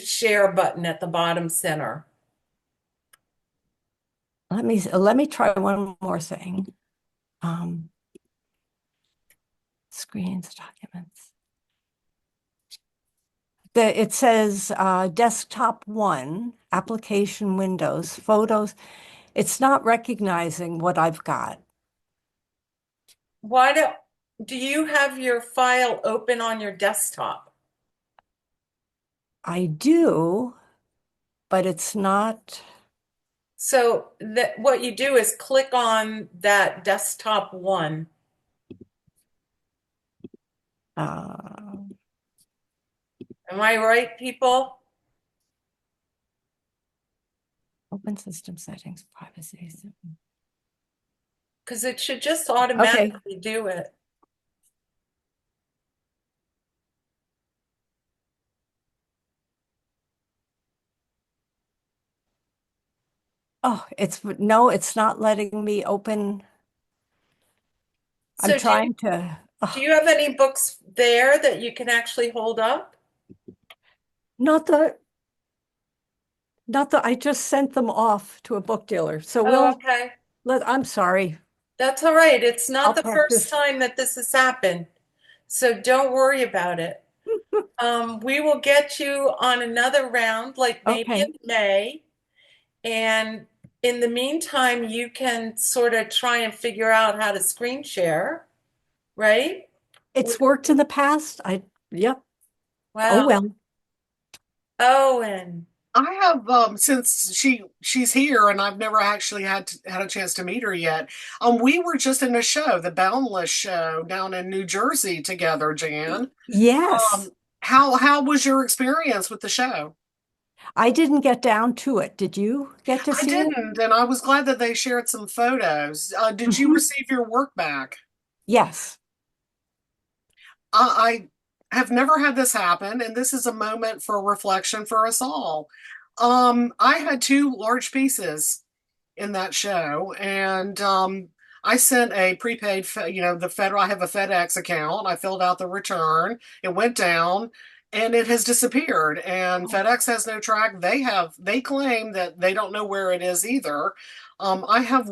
share button at the bottom center? Let me try one more thing. Screens, documents. It says desktop 1, application windows, photos. It's not recognizing what I've got. Do you have your file open on your desktop? I do, but it's not. So that what you do is click on that desktop one. Uh, Am I right, people? Open system settings, privacy. Because it should just Okay. automatically do it. Oh, no, it's not letting me open. So I'm do trying to. do you have any books there that you can actually hold up? Not the. I just sent them off to a book dealer. So Oh, okay. I'm sorry. That's all right. It's not I'll the first practice. time that this has happened. So don't worry about it. We will get you on another round, like maybe Okay. in May. And in the meantime, you can sort of try and figure out how to screen share, right? It's worked in the past. Yep. Oh, Wow. well. Owen. I have since she's here and I've never actually had a chance to meet her yet. We were just in a show, the Boundless show down in New Jersey together, Jan. Yes. How was your experience with the show? I didn't get down to it. Did you get to I see it? didn't, and I was glad that they shared some photos. Did you Mhm. receive your work back? Yes. I have never had this happen, and this is a moment for reflection for us all. I had two large pieces in that show, and I sent a prepaid, the federal. I have a FedEx account. I filled out the return. It went down, and it has disappeared. And FedEx has no track. They claim that they don't know where it is either. I have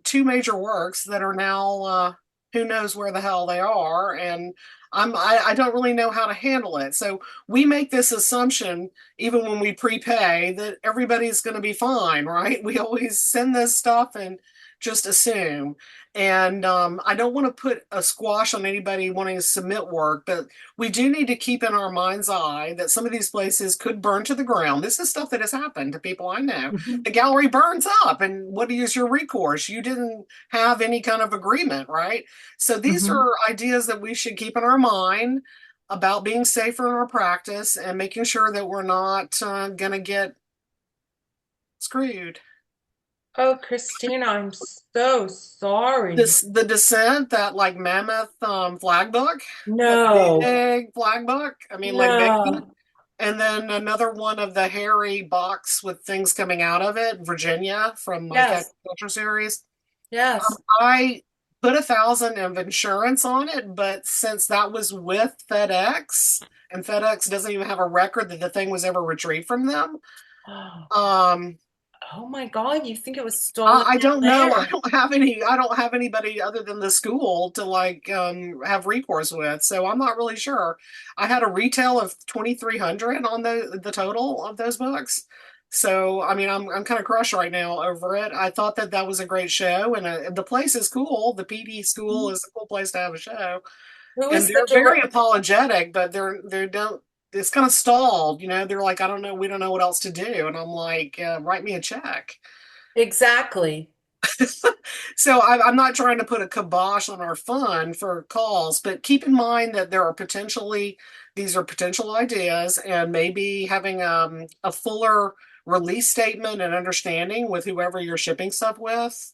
two major works that are now who knows where the hell they are, and I don't really know how to handle it. So we make this assumption even when we prepay that everybody's going to be fine, right? We always send this stuff and just assume. And I don't want to put a squash on anybody wanting to submit work, but we do need to keep in our mind's eye that some of these places could burn to the ground. This is stuff that has happened to people I know. Mhm. The gallery burns up, and what is your recourse? You didn't have any kind of agreement, right? So these Mhm. are ideas that we should keep in our mind about being safer in our practice and making sure that we're not going to get screwed. Oh, Christina, I'm so sorry. The Descent, that like mammoth flag book, that No, big flag book. I mean, like big. no. And then another one of the hairy box with things coming out of it, Virginia from my Cat Yes, Culture series. yes. I put 1,000 of insurance on it, but since that was with FedEx, and FedEx doesn't even have a record that the thing was ever retrieved from them, um, Oh my God, you think it was stolen I down don't know. there? I don't have anybody other than the school to like have recourse with, so I'm not really sure. I had a retail of 2,300 on the total of those books. So, I mean, I'm kind of crushed right now over it. I thought that that was a great show, and the place is cool. The PD school is a cool place to have a show, Who and is the they're very direct? apologetic, but they don't. It's kind of stalled, They're like, I don't know, we don't know what else to do, and I'm like, write me a check. Exactly. So I'm not trying to put a kibosh on our fun for calls, but keep in mind that these are potential ideas, and maybe having a fuller release statement and understanding with whoever you're shipping stuff with.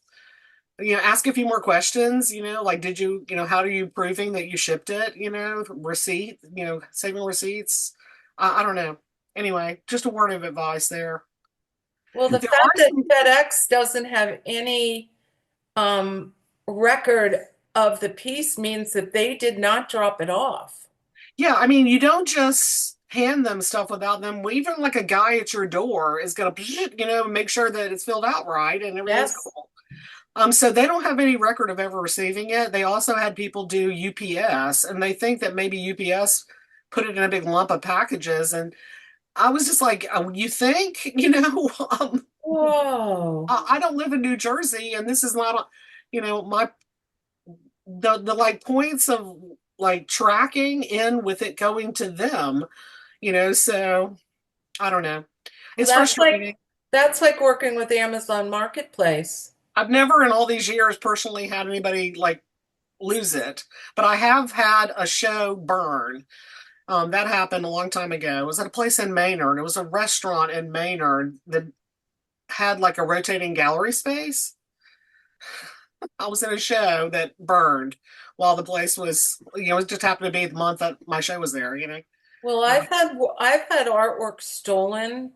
Ask a few more questions, like how are you proving that you shipped it? Receipt, saving receipts. I don't know. Anyway, just a word of advice there. Well, the There fact are that some. FedEx doesn't have any record of the piece means that they did not drop it off. Yeah, I mean, you don't just hand them stuff without them. Even like a guy at your door is gonna, make sure that it's filled out right and everything's Yes. cool. So they don't have any record of ever receiving it. They also had people do UPS, and they think that maybe UPS put it in a big lump of packages. And I was just like, you think, Whoa. I don't live in New Jersey, and this is not, my the like points of like tracking in with it going to them. So I don't know. Well, It's frustrating. That's like working with Amazon Marketplace. I've never in all these years personally had anybody like lose it, but I have had a show burn. That happened a long time ago. It was at a place in Maynard. It was a restaurant in Maynard that had like a rotating gallery space. I was in a show that burned while the place was, it just happened to be the month that my show was there. Well, Uh, I've had artwork stolen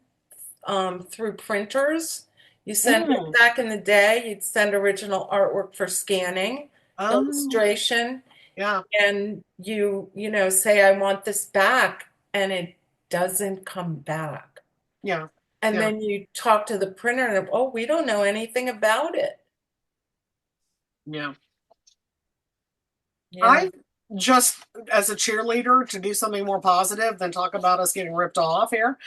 through printers. You send mm, back in the day, you'd send original artwork for scanning, oh, illustration, yeah, and you say I want this back, and it doesn't come back. yeah, And yeah, then you talk to the printer and oh, we don't know anything about it. yeah. Yeah. I just, as a cheerleader, to do something more positive than talk about us getting ripped off here,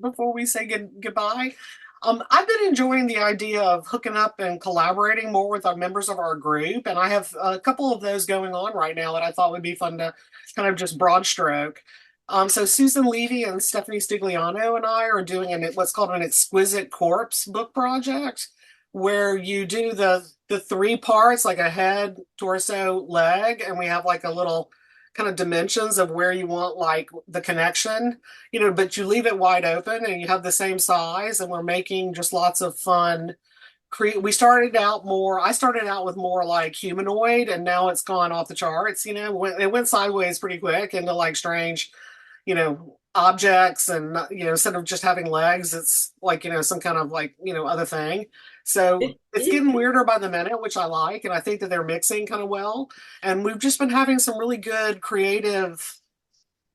before we say goodbye. I've been enjoying the idea of hooking up and collaborating more with our members of our group, and I have a couple of those going on right now that I thought would be fun to kind of just broad stroke. So Susan Levy and Stephanie Stigliano and I are doing what's called an exquisite corpse book project, where you do the three parts, like a head, torso, leg, and we have like a little kind of dimensions of where you want like the connection, but you leave it wide open and you have the same size, and we're making just lots of fun. I started out with more like humanoid, and now it's gone off the charts. It went sideways pretty quick into like strange, objects, and instead of just having legs, it's like some kind of like other thing. So it's getting weirder by the minute, which I like, and I think that they're mixing kind of well. And we've just been having some really good creative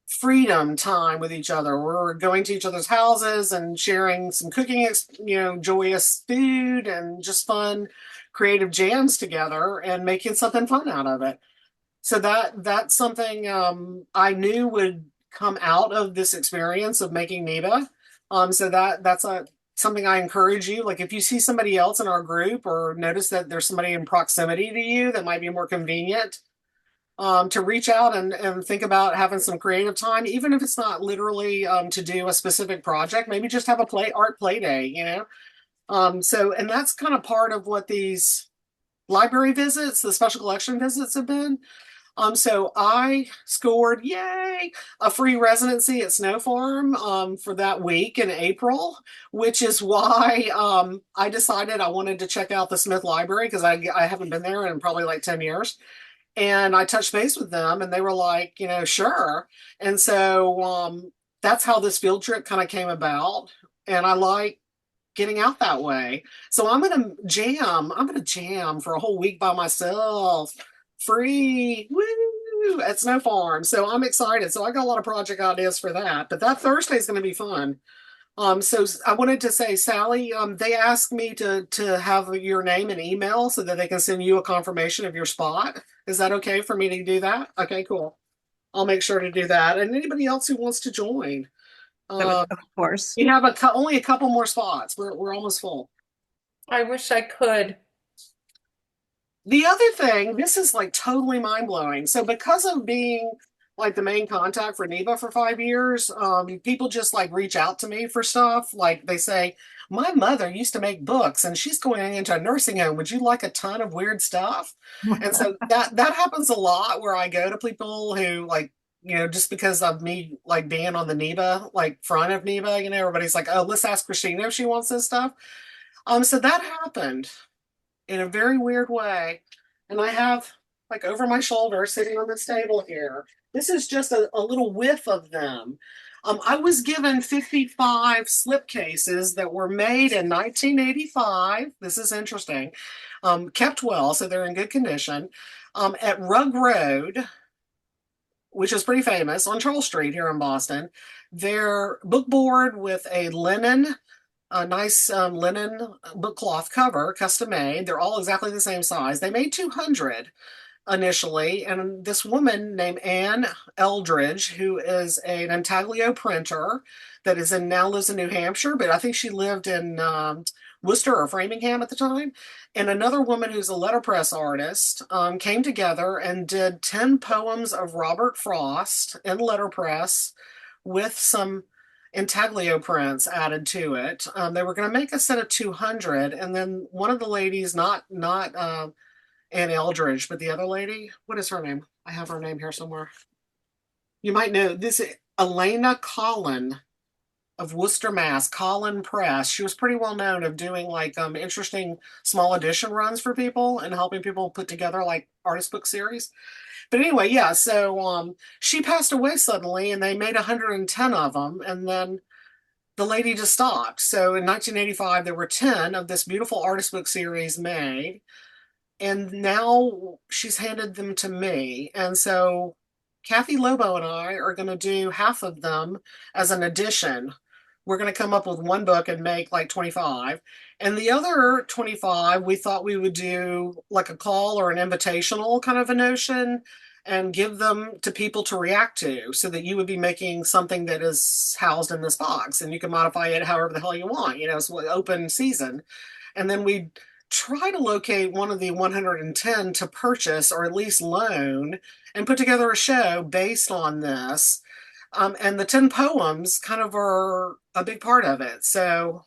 freedom time with each other. We're going to each other's houses and sharing some cooking, joyous food, and just fun creative jams together and making something fun out of it. So that's something I knew would come out of this experience of making NEBA. So that's something I encourage you. Like if you see somebody else in our group or notice that there's somebody in proximity to you that might be more convenient, to reach out and think about having some creative time, even if it's not literally to do a specific project. Maybe just have a art play day. And that's kind of part of what these library visits, the special collection visits, have been. So I scored, yay, a free residency at Snow Farm for that week in April, which is why I decided I wanted to check out the Smith Library, because I haven't been there in probably like 10 years. And I touched base with them, and they were like, sure. And so that's how this field trip kind of came about. And I like getting out that way. So I'm gonna jam. I'm gonna jam for a whole week by myself, free, woo, at Snow Farm. So I'm excited. So I got a lot of project ideas for that. But that Thursday is gonna be fun. So I wanted to say, Sally, they asked me to have your name and email so that they can send you a confirmation of your spot. Is that okay for me to do that? Okay, cool. I'll make sure to do that. And anybody else who wants to join. Of course. We have only a couple more spots. We're almost full. I wish I could. The other thing, this is like totally mind blowing. So because of being like the main contact for NEBA for 5 years, people just like reach out to me for stuff. Like they say, my mother used to make books and she's going into a nursing home. Would you like a ton of weird stuff? And so that happens a lot, where I go to people who like, just because of me like being on the NEBA, like front of NEBA, everybody's like, oh, let's ask Cristina if she wants this stuff. So that happened in a very weird way. And I have like over my shoulder sitting on this table here. This is just a little whiff of them. I was given 55 slipcases that were made in 1985. This is interesting. Kept well, so they're in good condition. At Rug Road, which is pretty famous, on Charles Street here in Boston. They're bookboard with a nice linen book cloth cover, custom made. They're all exactly the same size. They made 200 initially, and this woman named Anne Eldridge, who is an intaglio printer that now lives in New Hampshire, but I think she lived in Worcester or Framingham at the time, and another woman who's a letterpress artist, came together and did 10 poems of Robert Frost in letterpress with some intaglio prints added to it. They were going to make a set of 200, and then one of the ladies, not Ann Eldridge, but the other lady, what is her name? I have her name here somewhere. You might know this, Elena Collin of Worcester, Mass. Collin Press. She was pretty well known of doing like interesting small edition runs for people and helping people put together like artist book series. But anyway, yeah, so she passed away suddenly and they made 110 of them, and then the lady just stopped. So in 1985 there were 10 of this beautiful artist book series made, and now she's handed them to me. And so Kathy Lobo and I are going to do half of them as an addition. We're going to come up with one book and make like 25. And the other 25, we thought we would do like a call or an invitational kind of a notion and give them to people to react to, so that you would be making something that is housed in this box and you can modify it however the hell you want. You know, it's an open season. And then we try to locate one of the 110 to purchase or at least loan and put together a show based on this. And the 10 poems kind of are a big part of it. So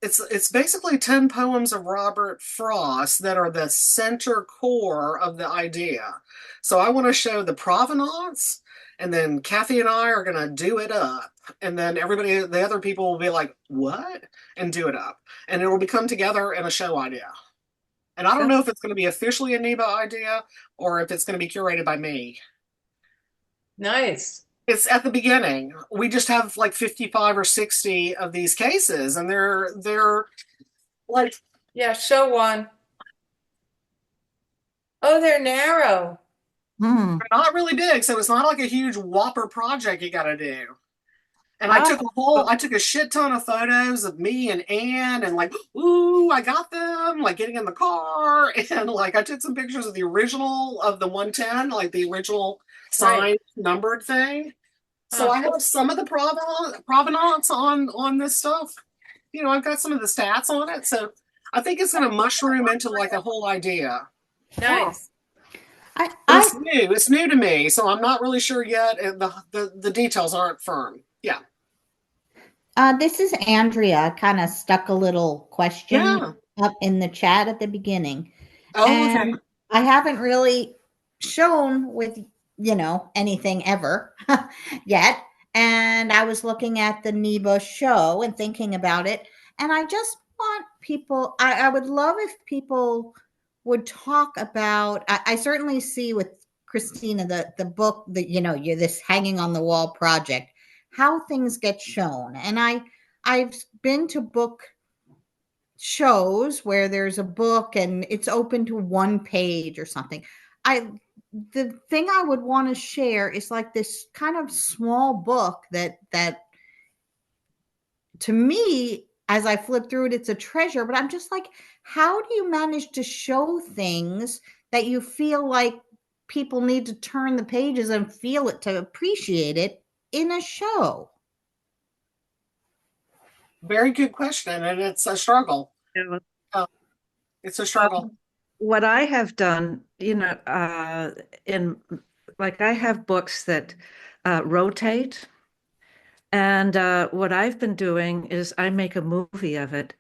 it's basically 10 poems of Robert Frost that are the center core of the idea. So I want to show the provenance, and then Kathy and I are going to do it up. And then everybody, the other people will be like, what? And do it up. And it will become together in a show idea. And I don't know if it's going to be officially a NEBA idea or if it's going to be curated by me. Nice. It's at the beginning. We just have like 55 or 60 of these cases, and they're like, Yeah, show one. Oh, they're narrow. Hmm. they're not really big, so it's not like a huge whopper project you got to do. And I took a shit ton of photos of me and Anne, and like, ooh, I got them, like getting in the car, and like I took some pictures of the original of the 110, like the original signed numbered thing. So I have some of the provenance on this stuff. You know, I've got some of the stats on it, so I think it's going to mushroom into like a whole idea. Nice. It's new. It's new to me, so I'm not really sure yet. The details aren't firm. Yeah. This is Andrea. Kind of stuck a little question up in the chat at the beginning. Oh, and okay. I haven't really shown with, anything ever yet. And I was looking at the NEBA show and thinking about it. And I just want people, I would love if people would talk about, I certainly see with Cristina, the book that, you're this hanging on the wall project, how things get shown. And I've been to book shows where there's a book and it's open to one page or something. The thing I would want to share is like this kind of small book that to me, as I flip through it, it's a treasure. But I'm just like, how do you manage to show things that you feel like people need to turn the pages and feel it to appreciate it in a show? Very good question, and it's a struggle. It's a struggle. What I have done, in like I have books that rotate, and what I've been doing is I make a movie of it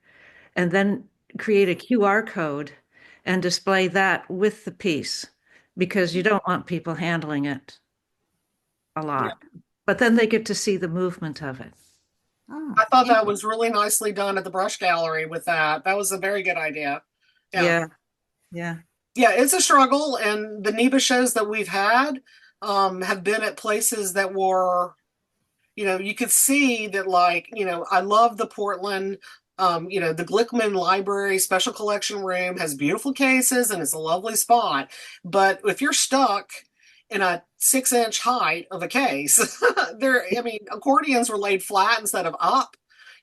and then create a QR code and display that with the piece, because you don't want people handling it a lot. But then they get to see the movement of it. Oh, I thought that was really nicely done at the Brush Gallery with that. That was a very good idea. Yeah. Yeah, it's a struggle, and the NEBA shows that we've had have been at places that were, you could see that, like, I love the Portland, the Glickman Library Special Collection Room has beautiful cases and it's a lovely spot. But if you're stuck in a 6-inch height of a case, accordions were laid flat instead of up.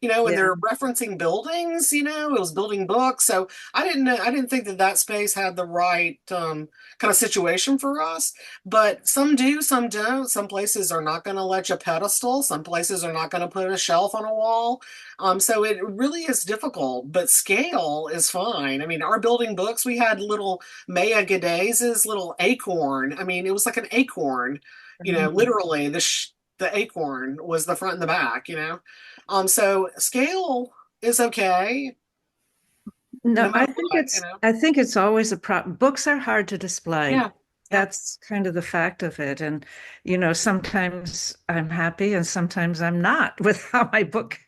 And they're referencing buildings, it was building books. So I didn't think that space had the right kind of situation for us, but some do, some don't. Some places are not going to let you pedestal. Some places are not going to put a shelf on a wall. So it really is difficult, but scale is fine. I mean, our building books, we had little Maya Geddes' little acorn. I mean, it was like an acorn, literally the acorn was the front and the back, you know. So scale is okay. No, No matter what, you know. I think it's always a problem. Books are hard to display. Yeah. That's kind of the fact of it. And, sometimes I'm happy and sometimes I'm not with how my book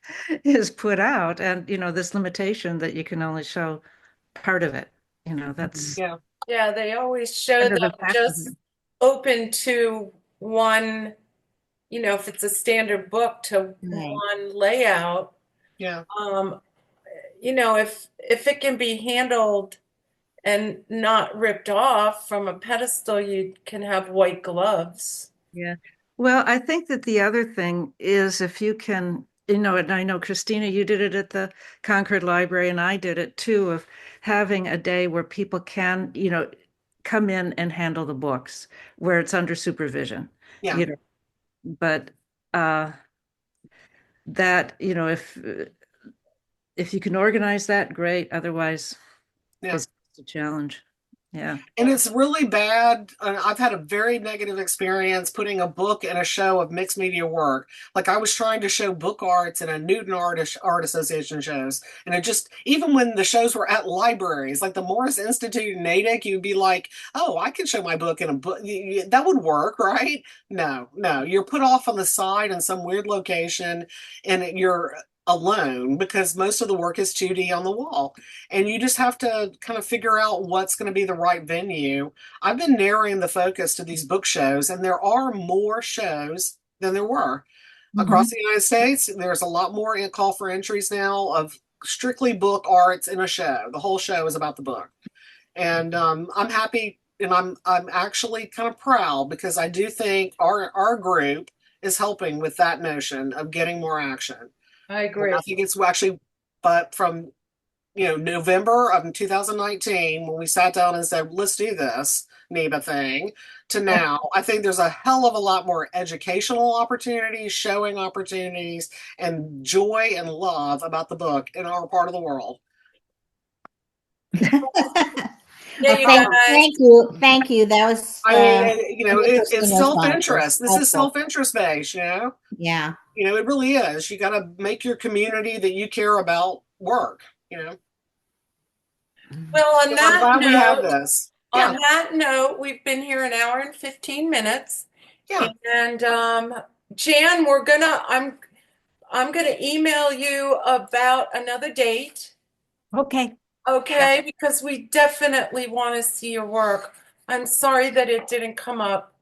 is put out. And, this limitation that you can only show part of it, that's Yeah. Yeah, they always show kind of them the fact of just it. open to one, if it's a standard book to Right. one layout. Yeah. If it can be handled and not ripped off from a pedestal, you can have white gloves. Yeah. Well, I think that the other thing is if you can, and I know Christina, you did it at the Concord Library, and I did it too, of having a day where people can, come in and handle the books where it's under supervision. Yeah. But that, if you can organize that, great. Otherwise, Yeah. it's a challenge. Yeah. And it's really bad. I've had a very negative experience putting a book in a show of mixed media work. Like I was trying to show book arts in a Newton Art Association shows. And it just, even when the shows were at libraries, like the Morris Institute in Natick, you'd be like, oh, I could show my book in a book. That would work, right? No. You're put off on the side in some weird location and you're alone because most of the work is 2D on the wall. And you just have to kind of figure out what's going to be the right venue. I've been narrowing the focus to these book shows, and there are more shows than there were. Across the United States. There's a lot more call for entries now of strictly book arts in a show. The whole show is about the book. And I'm happy, and I'm actually kind of proud because I do think our group is helping with that notion of getting more action. I agree. And I think it's actually, but from November of 2019, when we sat down and said, let's do this NEBA thing, to now, I think there's a hell of a lot more educational opportunities, showing opportunities, and joy and love about the book in our part of the world. Yeah, you Well, guys. thank you. That was, I mean, it's Christina's self-interest. This is helpful. self-interest based, Yeah. It really is. You got to make your community that you care about work, Well, on So I'm that glad we have note, this. Yeah. on that note, we've been here an hour and 15 minutes. Yeah. And Jan, I'm gonna email you about another date. Okay. Okay, because we definitely want to see your work. I'm sorry that it didn't come up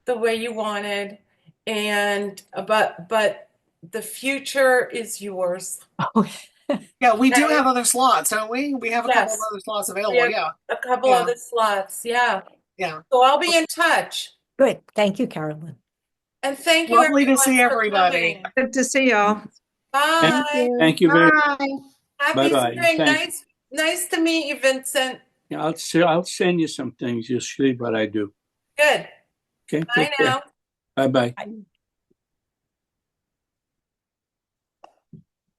the way you wanted, and but the future is yours. Oh, Yeah, we do Okay. have other slots, don't we? We have a couple Yes. of other slots We available. have Yeah. a couple Yeah. other slots, yeah. Yeah. So I'll be in touch. good. Thank you, Carolyn. And thank you Lovely to everyone see for everybody. coming. Good to see y'all. Bye. Thank you very Bye. Happy Bye-bye. spring. Thank Nice to meet you, Vincent. much. I'll send you some things. You'll see what I do. Good. Okay, Bye take care. now. Bye-bye. Bye.